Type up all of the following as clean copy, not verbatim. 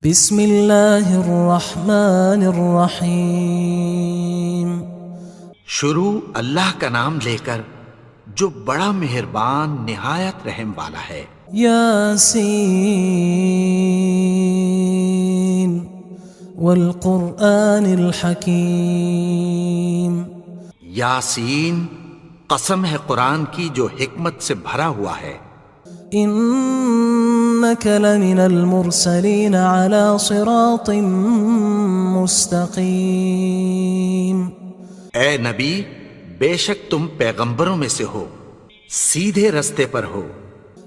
بسم اللہ الرحمن الرحیم۔ شروع اللہ کا نام لے کر جو بڑا مہربان نہایت رحم والا ہے۔ یاسین والقرآن الحکیم۔ یاسین، قسم ہے قرآن کی جو حکمت سے بھرا ہوا ہے۔ انک لمن المرسلین علی صراط مستقیم۔ اے نبی، بے شک تم پیغمبروں میں سے ہو، سیدھے رستے پر ہو۔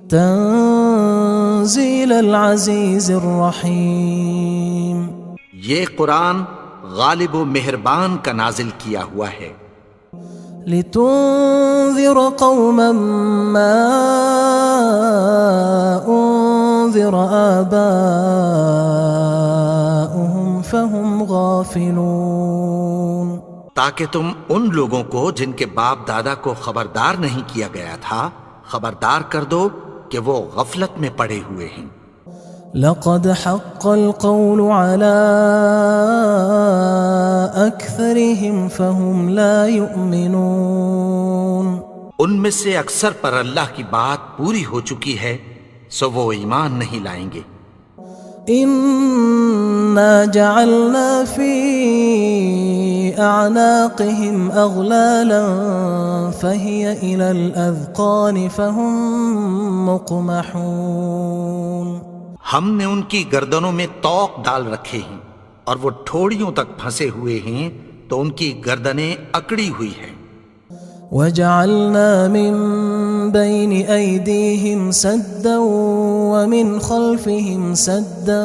تنزیل العزیز الرحیم۔ یہ قرآن غالب و مہربان کا نازل کیا ہوا ہے۔ لتنذر قوما ما انذر آباؤهم فهم غافلون۔ تاکہ تم ان لوگوں کو جن کے باپ دادا کو خبردار نہیں کیا گیا تھا خبردار کر دو کہ وہ غفلت میں پڑے ہوئے ہیں۔ لقد حق القول على أكثرهم فهم لا يؤمنون۔ ان میں سے اکثر پر اللہ کی بات پوری ہو چکی ہے سو وہ ایمان نہیں لائیں گے۔ إنا جعلنا في أعناقهم أغلالا فهي إلى الأذقان فهم مقمحون۔ ہم نے ان کی گردنوں میں طوق ڈال رکھے ہیں اور وہ ٹھوڑیوں تک پھنسے ہوئے ہیں تو ان کی گردنیں اکڑی ہوئی ہیں۔ وجعلنا من بين أيديهم سدا ومن خلفهم سدا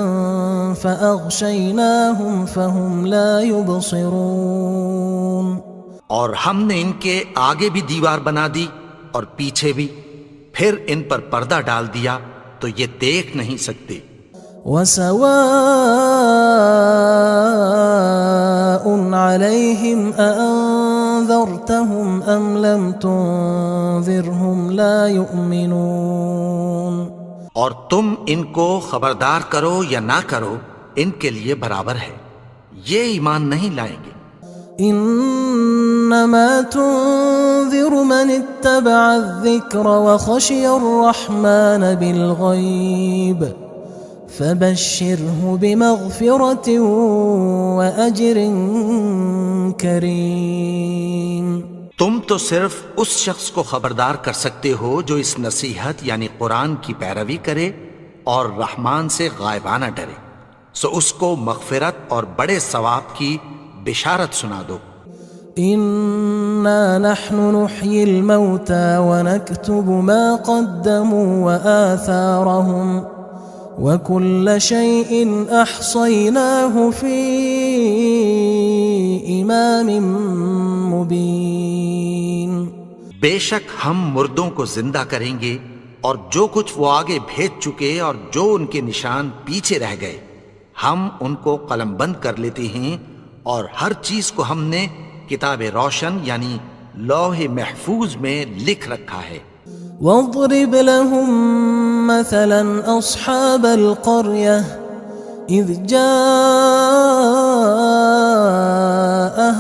فأغشيناهم فهم لا يبصرون۔ اور ہم نے ان کے آگے بھی دیوار بنا دی اور پیچھے بھی، پھر ان پر پردہ ڈال دیا تو یہ دیکھ نہیں سکتے۔ وسواء عليهم أأنذرتهم أم لم تنذرهم لا يؤمنون۔ اور تم ان کو خبردار کرو یا نہ کرو ان کے لیے برابر ہے، یہ ایمان نہیں لائیں گے۔ انما تنذر من اتبع الذکر وخشی الرحمن بالغیب فبشرہ بمغفرۃ واجر کریم۔ تم تو صرف اس شخص کو خبردار کر سکتے ہو جو اس نصیحت یعنی قرآن کی پیروی کرے اور رحمان سے غائبانہ ڈرے، سو اس کو مغفرت اور بڑے ثواب کی بشارت سنا دو۔ انا نحن نحيي الموتى ونكتب ما قدموا وآثارهم وكل شيء احصيناه في امام مبين۔ بے شک ہم مردوں کو زندہ کریں گے اور جو کچھ وہ آگے بھیج چکے اور جو ان کے نشان پیچھے رہ گئے ہم ان کو قلم بند کر لیتے ہیں، اور ہر چیز کو ہم نے کتاب روشن یعنی لوح محفوظ میں لکھ رکھا ہے۔ واضرب لهم مثلا اصحاب القرية اذ جاءها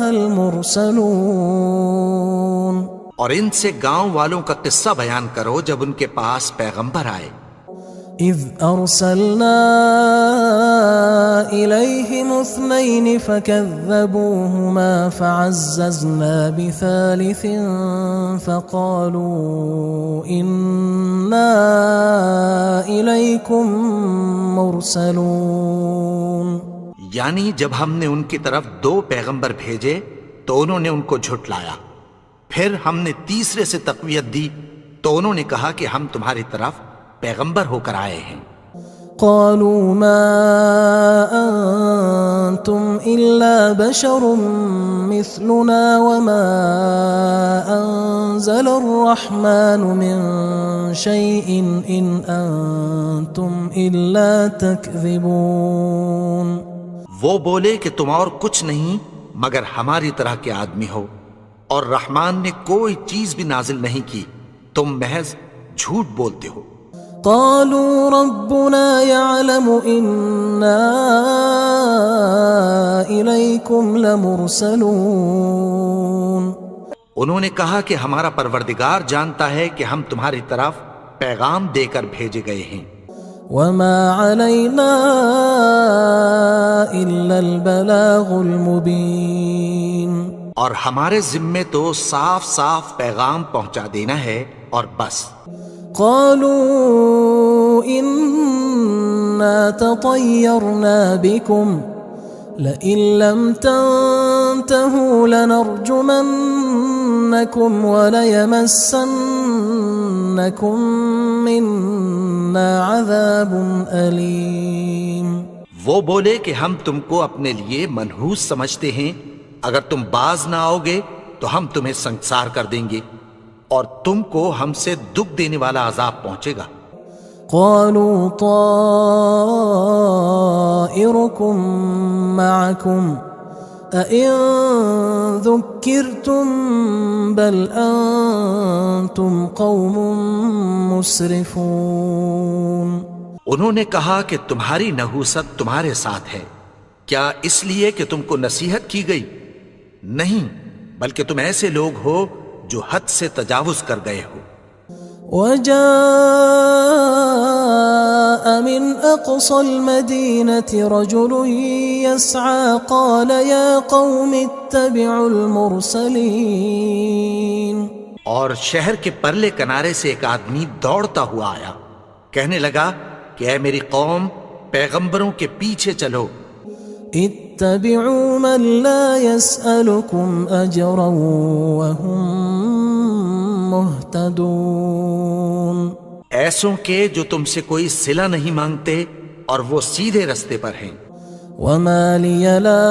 المرسلون۔ اور ان سے گاؤں والوں کا قصہ بیان کرو جب ان کے پاس پیغمبر آئے۔ اذ ارسلنا الیہم اثنین فکذبوہما فعززنا بثالث فقالوا انا الیکم مرسلون۔ یعنی جب ہم نے ان کی طرف 2 پیغمبر بھیجے تو انہوں نے ان کو جھٹلایا، پھر ہم نے تیسرے سے تقویت دی تو انہوں نے کہا کہ ہم تمہاری طرف پیغمبر ہو کر آئے ہیں۔ قالوا ما انتم الا بشر مثلنا وما انزل الرحمن من شيء ان انتم الا تكذبون۔ وہ بولے کہ تم اور کچھ نہیں مگر ہماری طرح کے آدمی ہو، اور رحمان نے کوئی چیز بھی نازل نہیں کی، تم محض جھوٹ بولتے ہو۔ قالوا ربنا يعلم إنا إليكم لمرسلون. انہوں نے کہا کہ ہمارا پروردگار جانتا ہے کہ ہم تمہاری طرف پیغام دے کر بھیجے گئے ہیں. وما علينا إلا البلاغ المبين. اور ہمارے ذمے تو صاف صاف پیغام پہنچا دینا ہے اور بس. قالوا إنا تطيرنا بكم لئن لم تنتهوا لنرجمنكم وليمسنكم منا عذاب أليم. وہ بولے کہ ہم تم کو اپنے لیے منحوس سمجھتے ہیں، اگر تم باز نہ آؤ گے تو ہم تمہیں سنگسار کر دیں گے اور تم کو ہم سے دکھ دینے والا عذاب پہنچے گا. قالوا طائركم معكم أئن ذكرتم بل أنتم قوم مسرفون. انہوں نے کہا کہ تمہاری نحوست تمہارے ساتھ ہے، کیا اس لیے کہ تم کو نصیحت کی گئی؟ نہیں، بلکہ تم ایسے لوگ ہو جو حد سے تجاوز کر گئے ہو. وجاء من أقصى المدينة رجل يسعى قال يا قوم اتبعوا المرسلين. اور شہر کے پرلے کنارے سے ایک آدمی دوڑتا ہوا آیا، کہنے لگا کہ اے میری قوم، پیغمبروں کے پیچھے چلو. اتبعوا من لا يسألكم أجرا وهم مهتدون. ایسوں کے جو تم سے کوئی صلہ نہیں مانگتے اور وہ سیدھے رستے پر ہیں. وما لي لا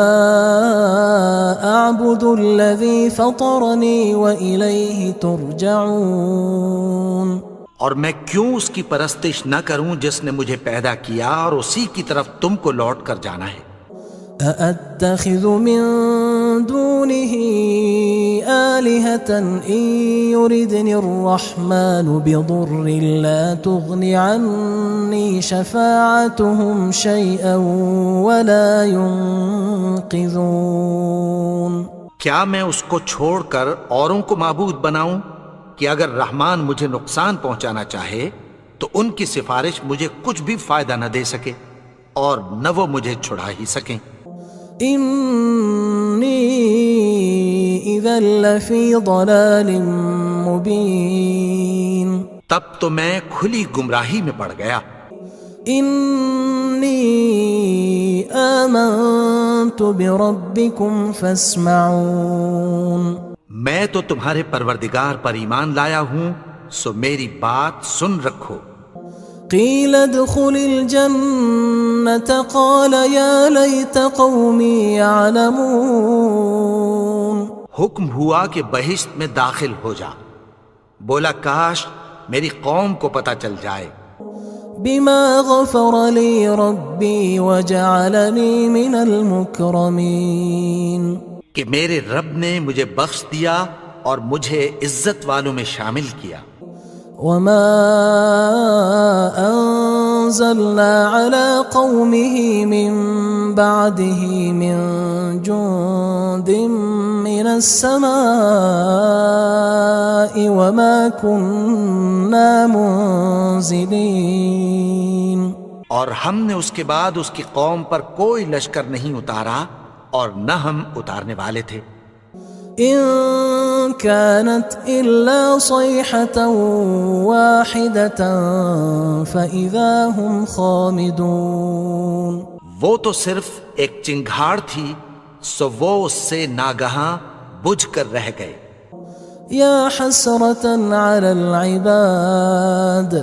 أعبد الذي فطرني وإليه ترجعون. اور میں کیوں اس کی پرستش نہ کروں جس نے مجھے پیدا کیا اور اسی کی طرف تم کو لوٹ کر جانا ہے. أأتخذ من دونه آلهة إن يردني الرحمن بضر لا تغن عني شفاعتهم شيئا ولا ينقذون. کیا میں اس کو چھوڑ کر اوروں کو معبود بناؤں کہ اگر رحمان مجھے نقصان پہنچانا چاہے تو ان کی سفارش مجھے کچھ بھی فائدہ نہ دے سکے اور نہ وہ مجھے چھڑا ہی سکیں. إني إذا لفي ضلال مبين. تب تو میں کھلی گمراہی میں پڑ گیا. إني آمنت بربكم فاسمعون. میں تو تمہارے پروردگار پر ایمان لایا ہوں، سو میری بات سن رکھو. قيل ادخل الجنة قال يا ليت قومي يعلمون. حکم ہوا کہ بہشت میں داخل ہو جا. بولا کاش میری قوم کو پتہ چل جائے. بما غفر لي ربي وجعلني من المكرمين. کہ میرے رب نے مجھے بخش دیا اور مجھے عزت والوں میں شامل کیا. وما أنزلنا على قومه من بعده من جند من السماء وما كنا منزلين. اور ہم نے اس کے بعد اس کی قوم پر کوئی لشکر نہیں اتارا اور نہ ہم اتارنے والے تھے. إن كانت إلا صيحة واحدة فإذا هم خامدون. وہ تو صرف ایک چنگھاڑ تھی، سو وہ اس سے ناگہاں بجھ کر رہ گئے. يا حسرة على العباد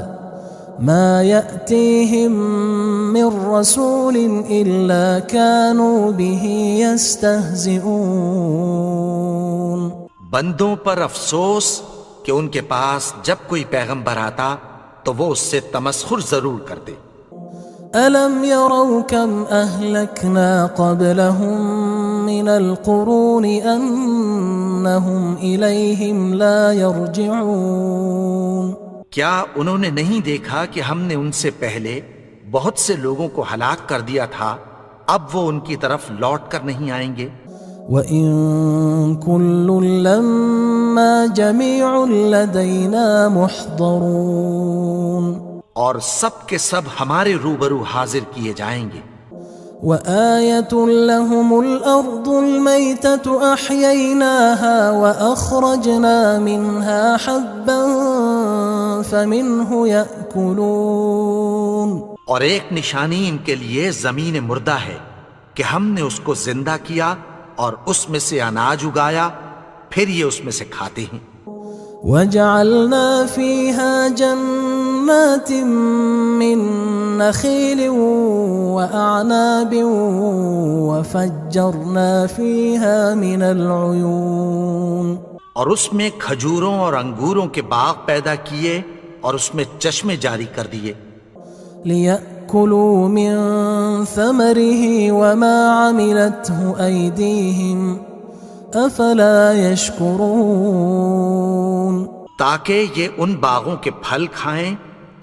ما يأتيهم من رسول إلا كانوا به يستهزئون. بندوں پر افسوس کہ ان کے پاس جب کوئی پیغمبر آتا تو وہ اس سے تمسخر ضرور کرتے. ألم يروا كم أهلكنا قبلهم من القرون أنهم إليهم لا يرجعون. کیا انہوں نے نہیں دیکھا کہ ہم نے ان سے پہلے بہت سے لوگوں کو ہلاک کر دیا تھا، اب وہ ان کی طرف لوٹ کر نہیں آئیں گے؟ وَإِن كُلٌّ لَمَّا جَمِيعٌ لَدَيْنَا مُحْضَرُونَ، اور سب کے سب ہمارے روبرو حاضر کیے جائیں گے۔ وَآيَةٌ لَهُمُ الْأَرْضُ الْمَيْتَةُ أَحْيَيْنَاهَا وَأَخْرَجْنَا مِنْهَا حَبًّا فَمِنْهُ يَأْكُلُونَ، اور ایک نشانی ان کے لیے زمین مردہ ہے کہ ہم نے اس کو زندہ کیا اور اس میں سے اناج اگایا، پھر یہ اس میں سے کھاتے ہیں۔ وَجَعَلْنَا فِيهَا جَنَّاتٍ مِّن نَخِيلٍ وَأَعْنَابٍ وَفَجَّرْنَا فِيهَا مِنَ الْعُيُونِ، اور اس میں کھجوروں اور انگوروں کے باغ پیدا کیے اور اس میں چشمے جاری کر دیے، لِيَأْكُلُوا مِن ثَمَرِهِ وَمَا عَمِلَتْهُ أَيْدِيهِمْ أَفَلَا يَشْكُرُونَ، تاکہ یہ ان باغوں کے پھل کھائیں،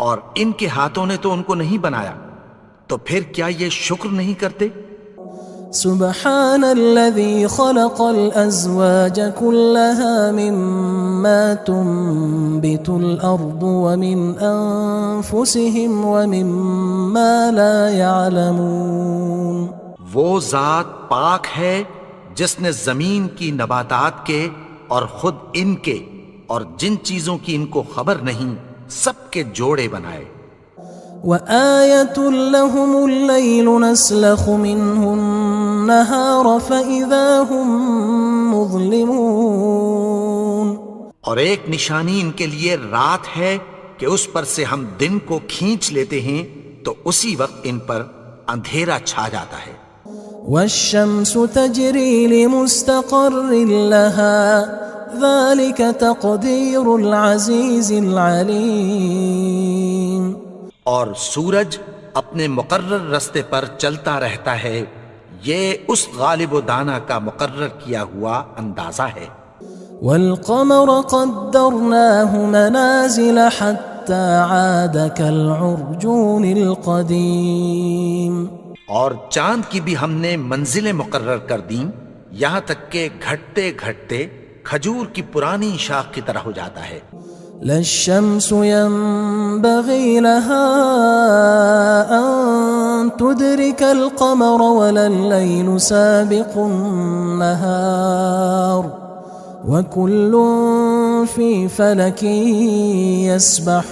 اور ان کے ہاتھوں نے تو ان کو نہیں بنایا، تو پھر کیا یہ شکر نہیں کرتے؟ سبحان الذي خلق الأزواج كلها مما تنبت الأرض ومن أنفسهم ومما لا يعلمون، وہ ذات پاک ہے جس نے زمین کی نباتات کے اور خود ان کے اور جن چیزوں کی ان کو خبر نہیں سب کے جوڑے بنائے۔ وآية لهم الليل نسلخ منه النهار فإذا هم مظلمون، اور ایک نشانی ان کے لیے رات ہے کہ اس پر سے ہم دن کو کھینچ لیتے ہیں تو اسی وقت ان پر اندھیرا چھا جاتا ہے۔ والشمس تجري لمستقر لها ذلك تقدير العزيز العليم، اور سورج اپنے مقرر رستے پر چلتا رہتا ہے، یہ اس غالب و دانا کا مقرر کیا ہوا اندازہ ہے۔ والقمر قدرناه منازل حتى عاد كالعرجون القديم، اور چاند کی بھی ہم نے منزلیں مقرر کر دیں، یہاں تک کہ گھٹتے گھٹتے کھجور کی پرانی شاخ کی طرح ہو جاتا ہے۔ لا الشمس ينبغي لها أن تدرك القمر ولا الليل سابق النهار وكل في فلك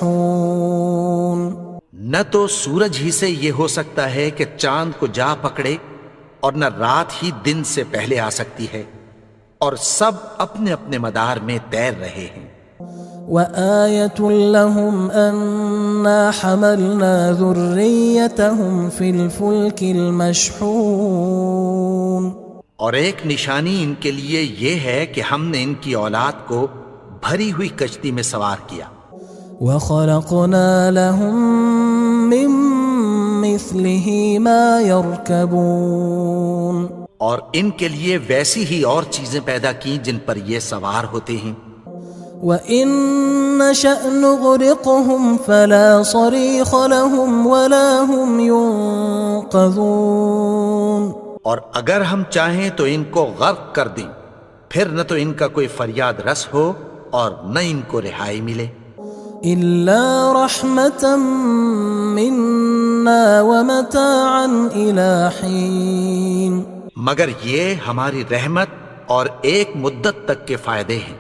يسبحون، نہ تو سورج ہی سے یہ ہو سکتا ہے کہ چاند کو جا پکڑے، اور نہ رات ہی دن سے پہلے آ سکتی ہے، اور سب اپنے اپنے مدار میں تیر رہے ہیں۔ وآية لهم أنا حملنا ذريتهم في الفلك المشحون، اور ایک نشانی ان کے لیے یہ ہے کہ ہم نے ان کی اولاد کو بھری ہوئی کشتی میں سوار کیا۔ وخلقنا لهم من مثله ما يركبون، اور ان کے لیے ویسی ہی اور چیزیں پیدا کی جن پر یہ سوار ہوتے ہیں۔ وَإِن نَّشَأْ نُغْرِقْهُمْ فَلَا صَرِيخَ لَهُمْ وَلَا هُمْ يُنقَذُونَ، اور اگر ہم چاہیں تو ان کو غرق کر دیں، پھر نہ تو ان کا کوئی فریاد رس ہو اور نہ ان کو رہائی ملے۔ إِلَّا رَحْمَةً مِنَّا وَمَتَاعًا إِلَى حِينٍ، مگر یہ ہماری رحمت اور ایک مدت تک کے فائدے ہیں۔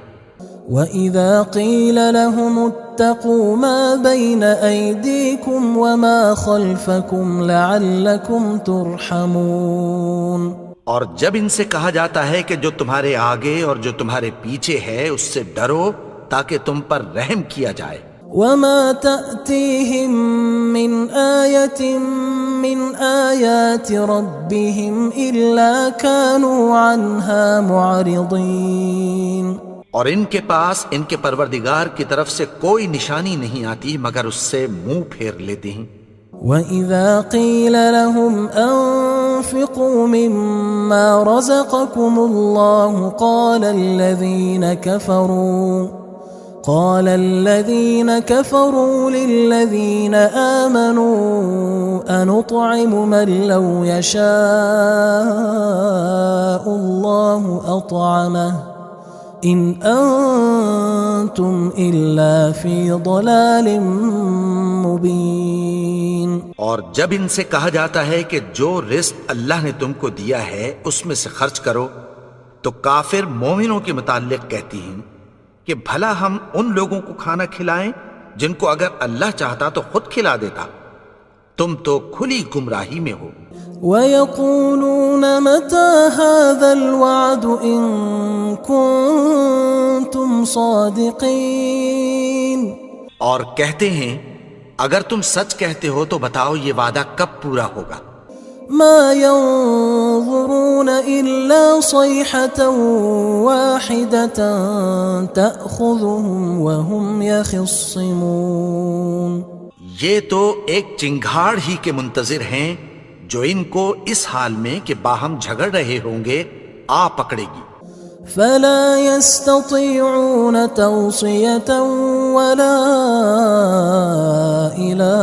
وَإِذَا قِيلَ لَهُمُ اتَّقُوا مَا بَيْنَ أَيْدِيكُمْ وَمَا خَلْفَكُمْ لَعَلَّكُمْ تُرْحَمُونَ، اور جب ان سے کہا جاتا ہے کہ جو تمہارے آگے اور جو تمہارے پیچھے ہے اس سے ڈرو تاکہ تم پر رحم کیا جائے۔ وَمَا تَأْتِيهِم مِّنْ آيَةٍ مِّنْ آيَاتِ رَبِّهِمْ إِلَّا كَانُوا عَنْهَا مُعْرِضِينَ، اور ان کے پاس ان کے پروردگار کی طرف سے کوئی نشانی نہیں آتی مگر اس سے منہ پھیر لیتے ہیں۔ وَإِذَا قِيلَ لَهُمْ أَنفِقُوا مِمَّا رَزَقَكُمُ اللَّهُ قال الذين كفروا للذين آمنوا أنطعم من لو يشاء الله أطعمه إن أنتم إلا في ضلال مبين. اور جب ان سے کہا جاتا ہے کہ جو رزق اللہ نے تم کو دیا ہے اس میں سے خرچ کرو، تو کافر مومنوں کے متعلق کہتی ہیں کہ بھلا ہم ان لوگوں کو کھانا کھلائیں جن کو اگر اللہ چاہتا تو خود کھلا دیتا. تم تو کھلی گمراہی میں ہو. وَيَقُولُونَ مَتَى هَذَا الْوَعْدُ إِن كُنتُمْ صَادِقِينَ. اور کہتے ہیں اگر تم سچ کہتے ہو تو بتاؤ یہ وعدہ کب پورا ہوگا. مَا يَنظُرُونَ إِلَّا صَيْحَةً وَاحِدَةً تَأْخُذُهُمْ وَهُمْ يَخِصِّمُونَ. یہ تو ایک چنگھاڑ ہی کے منتظر ہیں جو ان کو اس حال میں کہ باہم جھگڑ رہے ہوں گے آ پکڑے گی. فلا يستطيعون توصية ولا إلى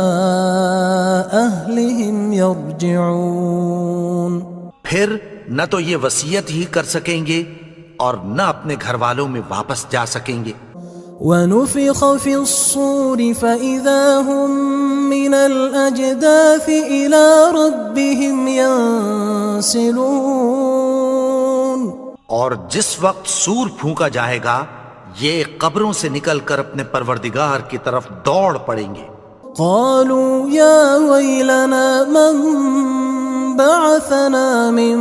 أهلهم يرجعون. پھر نہ تو یہ وصیت ہی کر سکیں گے اور نہ اپنے گھر والوں میں واپس جا سکیں گے. ونفخ في الصور فإذا هم من الأجداث إلى ربهم ينسلون. اور جس وقت سور پھونکا جائے گا یہ قبروں سے نکل کر اپنے پروردگار کی طرف دوڑ پڑیں گے. قالوا يا ويلنا من بعثنا من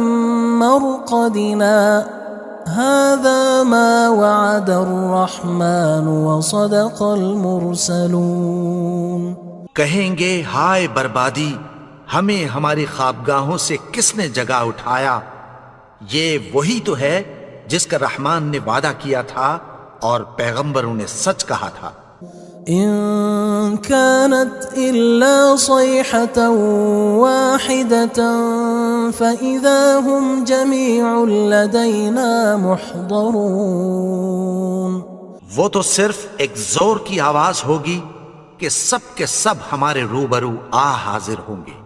مرقدنا هذا ما وعد الرحمن وصدق المرسلون. کہیں گے ہائے بربادی، ہمیں ہماری خوابگاہوں سے کس نے جگا اٹھایا. یہ وہی تو ہے جس کا رحمان نے وعدہ کیا تھا اور پیغمبروں نے سچ کہا تھا. إن كانت إلا صيحة واحدة فإذا هم جميع لدينا محضرون. وہ تو صرف ایک زور کی آواز ہوگی کہ سب کے سب ہمارے روبرو آ حاضر ہوں گے.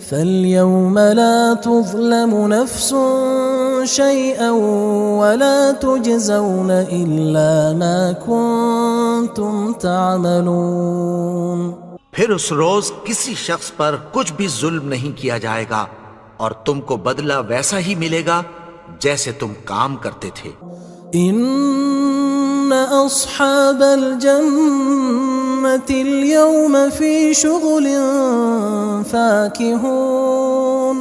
فاليوم لا تظلم نفس شيئا ولا تجزون إلا ما كنتم تعملون. پھر اس روز کسی شخص پر کچھ بھی ظلم نہیں کیا جائے گا اور تم کو بدلہ ویسا ہی ملے گا جیسے تم کام کرتے تھے. إن أصحاب الجنة اليوم في شغل فاكهون.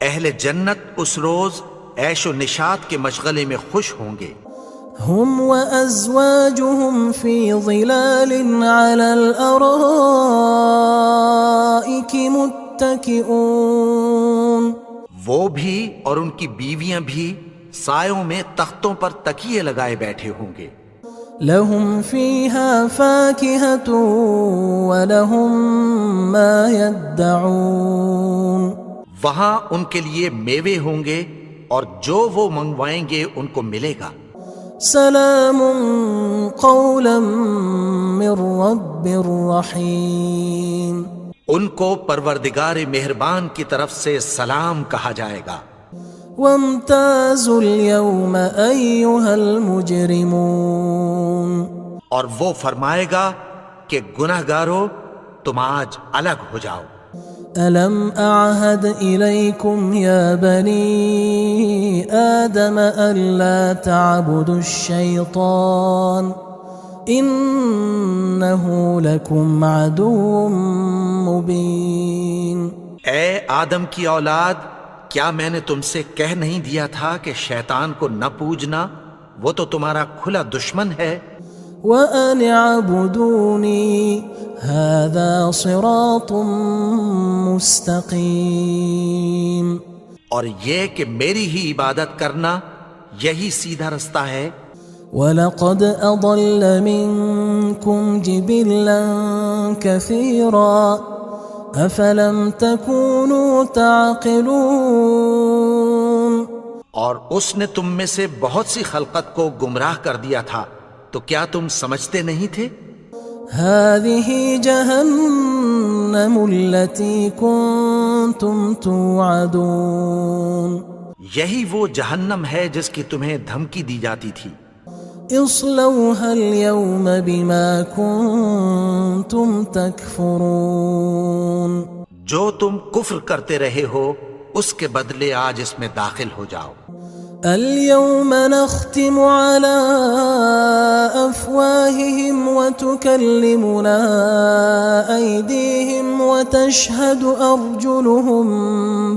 اہل جنت اس روز عیش و نشاط کے مشغلے میں خوش ہوں گے. هم وأزواجهم في ظلال على الأرائك متكئون. وہ بھی اور ان کی بیویاں بھی سایوں میں تختوں پر تکیے لگائے بیٹھے ہوں گے. لهم فيها فاكهة ولهم ما يدعون. وہاں ان کے لیے میوے ہوں گے اور جو وہ منگوائیں گے ان کو ملے گا. سلام قولا من رب رحیم. ان کو پروردگار مہربان کی طرف سے سلام کہا جائے گا. وامتازوا اليوم أيها المجرمون. اور وہ فرمائے گا کہ گناہگارو تم آج الگ ہو جاؤ. ألم أعهد إليكم يا بني آدم ألا تعبدوا الشيطان إنه لكم عدو مبين. اے آدم کی اولاد، کیا میں نے تم سے کہہ نہیں دیا تھا کہ شیطان کو نہ پوجنا، وہ تو تمہارا کھلا دشمن ہے. وَأَنِ اعْبُدُونِي هَذَا صِرَاطٌ مُسْتَقِيمٌ. اور یہ کہ میری ہی عبادت کرنا یہی سیدھا رستہ ہے. وَلَقَدْ أَضَلَّ مِنْكُمْ جِبِلًّا كَثِيرًا أَفَلَمْ تَكُونُوا تَعْقِلُونَ. اور اس نے تم میں سے بہت سی خلقت کو گمراہ کر دیا تھا، تو کیا تم سمجھتے نہیں تھے؟ هذه جهنم التي كنتم توعدون یہی وہ جہنم ہے جس کی تمہیں دھمکی دی جاتی تھی۔ اصلوها اليوم بما كنتم تكفرون جو تم کفر کرتے رہے ہو اس کے بدلے آج اس میں داخل ہو جاؤ۔ اليوم نختم على أفواههم وتكلمنا أيديهم وتشهد أرجلهم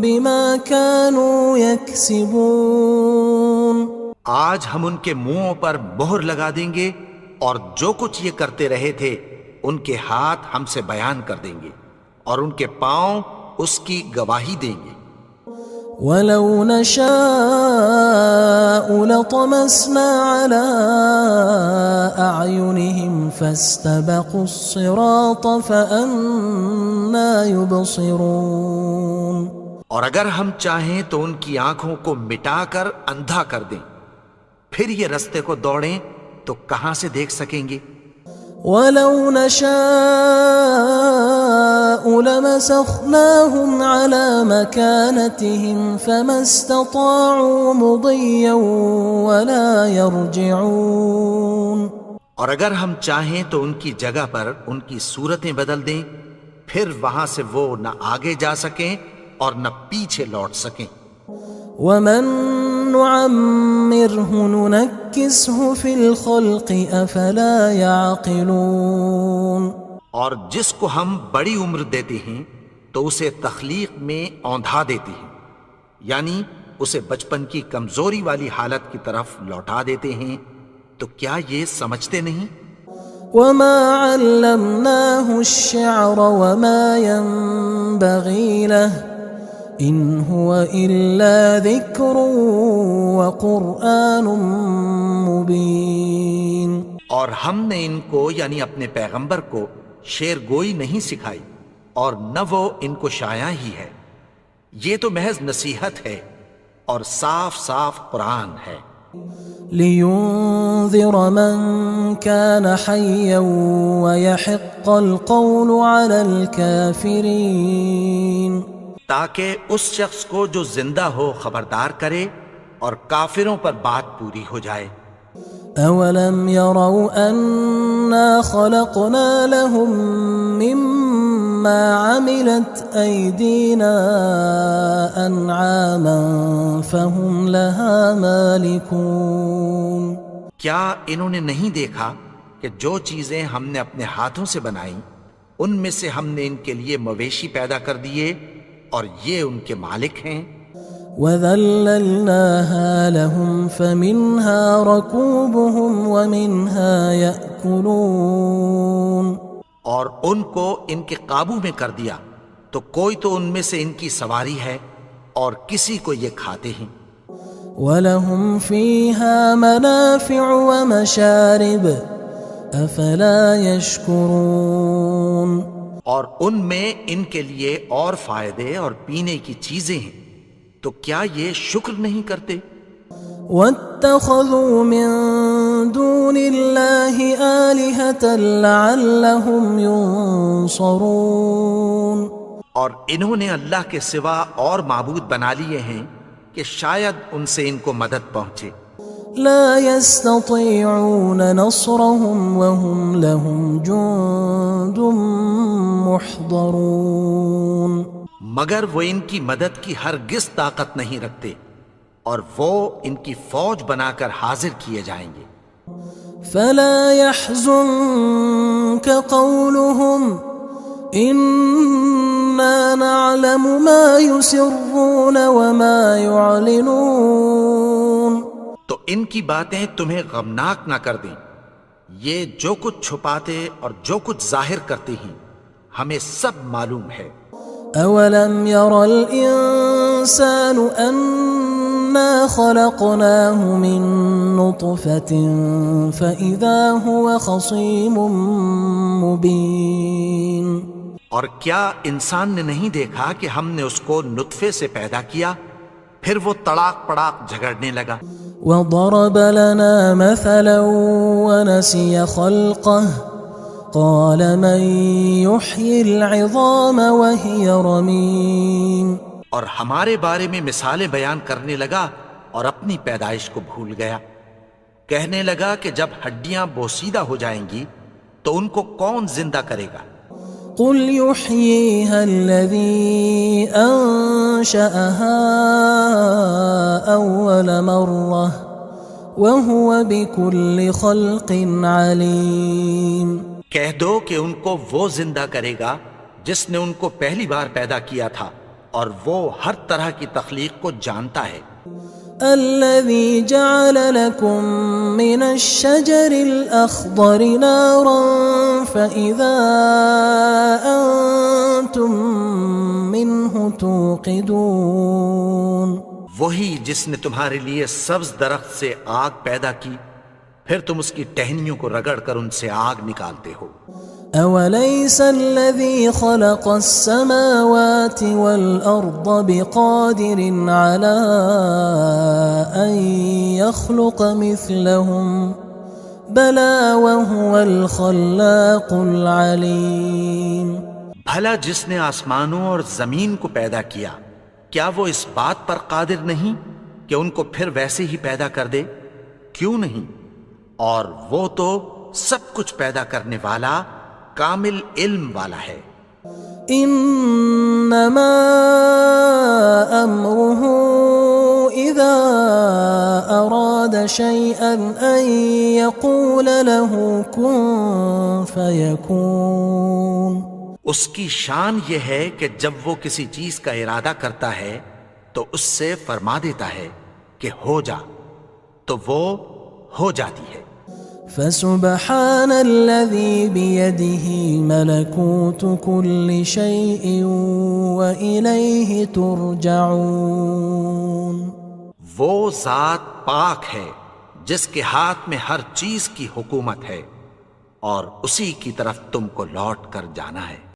بما كانوا يكسبون آج ہم ان کے منہوں پر مہر لگا دیں گے اور جو کچھ یہ کرتے رہے تھے ان کے ہاتھ ہم سے بیان کر دیں گے اور ان کے پاؤں اس کی گواہی دیں گے۔ ولو نشاء لطمسنا على أعينهم فاستبقوا الصراط فأنى يبصرون اور اگر ہم چاہیں تو ان کی آنکھوں کو مٹا کر اندھا کر دیں، پھر یہ رستے کو دوڑیں تو کہاں سے دیکھ سکیں گے؟ ولو نشاء لمسخناهم على مكانتهم فما استطاعوا مضيا ولا يرجعون اور اگر ہم چاہیں تو ان کی جگہ پر ان کی صورتیں بدل دیں، پھر وہاں سے وہ نہ آگے جا سکیں اور نہ پیچھے لوٹ سکیں۔ ومن نعمره ننكسه في الخلق افلا يعقلون اور جس کو ہم بڑی عمر دیتے ہیں تو اسے تخلیق میں اوندھا دیتے ہیں، یعنی اسے بچپن کی کمزوری والی حالت کی طرف لوٹا دیتے ہیں، تو کیا یہ سمجھتے نہیں؟ وما علمناه الشعر وما ينبغي له ان هو الا ذکر وقرآن مبین اور ہم نے ان کو یعنی اپنے پیغمبر کو شعر گوئی نہیں سکھائی اور نہ وہ ان کو شایع ہی ہے، یہ تو محض نصیحت ہے اور صاف صاف قرآن ہے۔ لينذر من كان حيا ويحق القول على الكافرين تاکہ اس شخص کو جو زندہ ہو خبردار کرے اور کافروں پر بات پوری ہو جائے۔ اولم يروا انا خلقنا لهم مما عملت ايدينا انعاما فهم لها مالكون کیا انہوں نے نہیں دیکھا کہ جو چیزیں ہم نے اپنے ہاتھوں سے بنائیں ان میں سے ہم نے ان کے لیے مویشی پیدا کر دیے اور یہ ان کے مالک ہیں۔ وَذَلَّلْنَاهَا لَهُمْ فَمِنْهَا رَكُوبُهُمْ وَمِنْهَا يَأْكُلُونَ اور ان کو ان کے قابو میں کر دیا تو کوئی تو ان میں سے ان کی سواری ہے اور کسی کو یہ کھاتے ہیں۔ وَلَهُمْ فِيهَا مَنَافِعُ وَمَشَارِبُ أَفَلَا يَشْكُرُونَ اور ان میں ان کے لیے اور فائدے اور پینے کی چیزیں ہیں، تو کیا یہ شکر نہیں کرتے؟ وَاتَّخَذُوا مِن دُونِ اللَّهِ آلِهَةً لَعَلَّهُمْ يُنصَرُونَ اور انہوں نے اللہ کے سوا اور معبود بنا لیے ہیں کہ شاید ان سے ان کو مدد پہنچے۔ لا يستطيعون نصرهم وهم لهم جند محضرون مگر وہ ان کی مدد کی ہرگز طاقت نہیں رکھتے اور وہ ان کی فوج بنا کر حاضر کیے جائیں گے۔ فلا يحزنك قولهم إنا نعلم ما يسرون وما يعلنون تو ان کی باتیں تمہیں غمناک نہ کر دیں، یہ جو کچھ چھپاتے اور جو کچھ ظاہر کرتے ہیں ہمیں سب معلوم ہے۔ اولم ير الانسان انا خلقناه من نطفة فاذا هو خصيم مبين اور کیا انسان نے نہیں دیکھا کہ ہم نے اس کو نطفے سے پیدا کیا، پھر وہ تڑاک پڑاک جھگڑنے لگا۔ وضرب لنا مثلا ونسي خلقه قال من يحيي العظام وهي رميم اور ہمارے بارے میں مثالیں بیان کرنے لگا اور اپنی پیدائش کو بھول گیا۔ کہنے لگا کہ جب ہڈیاں بوسیدہ ہو جائیں گی تو ان کو کون زندہ کرے گا؟ قل يحييها الذي أنشأها أول مرة وهو بكل خلق عليم۔ کہہ دو کہ ان کو وہ زندہ کرے گا جس نے ان کو پہلی بار پیدا کیا تھا اور وہ ہر طرح کی تخلیق کو جانتا ہے۔ الذي جعل لكم من الشجر الأخضر نارا فإذا أنتم منه توقدون۔ وہی جس نے تمہارے لیے سبز درخت سے آگ پیدا کی، پھر تم اس کی ٹہنیوں کو رگڑ کر ان سے آگ نکالتے ہو۔ أوليس الذي خلق السماوات والأرض بقادر على أن يخلق مثلهم بلى وهو الخلاق العليم۔ بھلا جس نے آسمانوں اور زمین کو پیدا کیا، کیا وہ اس بات پر قادر نہیں کہ ان کو پھر ویسے ہی پیدا کر دے؟ کیوں نہیں؟ اور وہ تو سب کچھ پیدا کرنے والا، کامل علم والا ہے۔ انما امره اذا اراد شيئا ان يقول له كن فيكون۔ اس کی شان یہ ہے کہ جب وہ کسی چیز کا ارادہ کرتا ہے تو اس سے فرما دیتا ہے کہ ہو جا، تو وہ ہو جاتی ہے۔ فسبحان الذي بيده ملكوت كل شيء وإليه ترجعون۔ وہ ذات پاک ہے جس کے ہاتھ میں ہر چیز کی حکومت ہے اور اسی کی طرف تم کو لوٹ کر جانا ہے۔